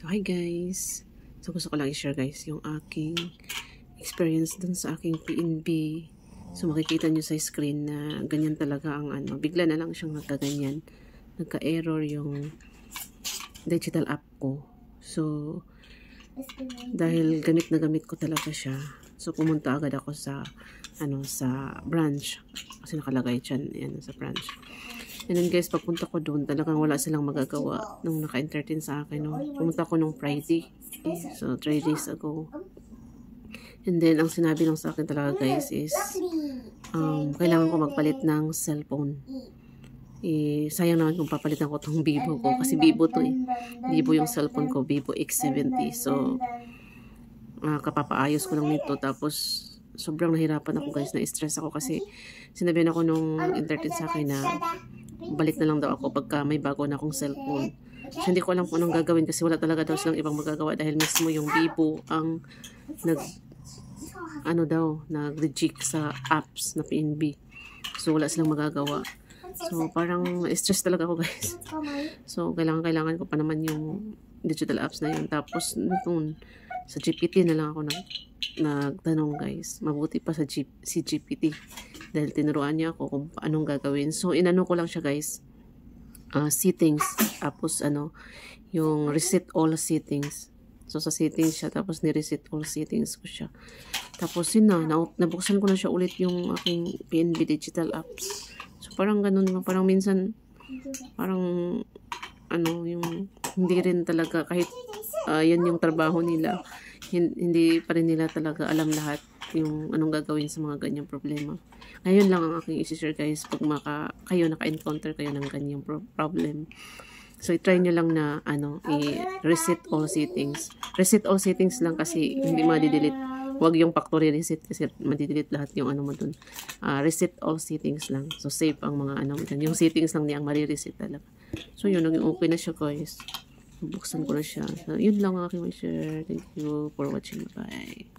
So, hi guys. So, gusto ko lang i-share guys yung aking experience dun sa aking PNB. So, makikita nyo sa screen na ganyan talaga ang ano. Bigla na lang siyang nagkaganyan. Nagka-error yung digital app ko. So, dahil gamit na gamit ko talaga siya. So, pumunta agad ako sa sa branch. Kasi nakalagay dyan, yan, sa branch. And then guys, pagpunta ko doon, talagang wala silang magagawa nung naka-entertain sa akin. No? Pumunta ko nung Friday. So, 3 days ago. And then, ang sinabi lang sa akin talaga guys is, kailangan ko magpalit ng cellphone. Sayang naman kung papalitan ko itong Vivo ko. Kasi Vivo to eh. Vivo yung cellphone ko, Vivo X70. So, kapapaayos ko lang nito. Tapos, sobrang nahirapan ako guys, na-stress ako kasi sinabihan ako nung entertain sa akin na balik na lang daw ako pagka may bago na akong cellphone. So, hindi ko alam kung anong gagawin kasi wala talaga daw silang ibang magagawa dahil mismo yung Vivo ang nag-reject sa apps na PNB. So, wala silang magagawa. So, parang stress talaga ako guys. So, kailangan ko pa naman yung digital apps na yun. Tapos, noon, sa GPT na lang ako nagtanong guys. Mabuti pa si GPT. Dahil tinuruan niya ako kung anong gagawin. So, inano ko lang siya guys. Settings. Tapos, yung reset all settings. So, sa settings siya. Tapos, ni-reset all settings ko siya. Tapos, yun nabuksan ko na siya ulit yung aking PNB digital apps. So, parang ganun. Parang minsan, yung hindi rin talaga, kahit yan yung trabaho nila, hindi pa rin nila talaga alam lahat yung anong gagawin sa mga ganyang problema. Ngayon lang ang aking isi-share guys pag kayo naka-encounter kayo ng ganyang problem. So, i-try nyo lang na i-reset all settings. Reset all settings lang kasi hindi madidelete. Huwag yung factory reset kasi madidelete lahat yung mo dun. Reset all settings lang. So, save ang mga yung settings lang niyang mari-reset talaga. So, yun, naging okay na siya guys. Buksan ko na siya. So, yun lang ang aking share. Thank you for watching. Bye.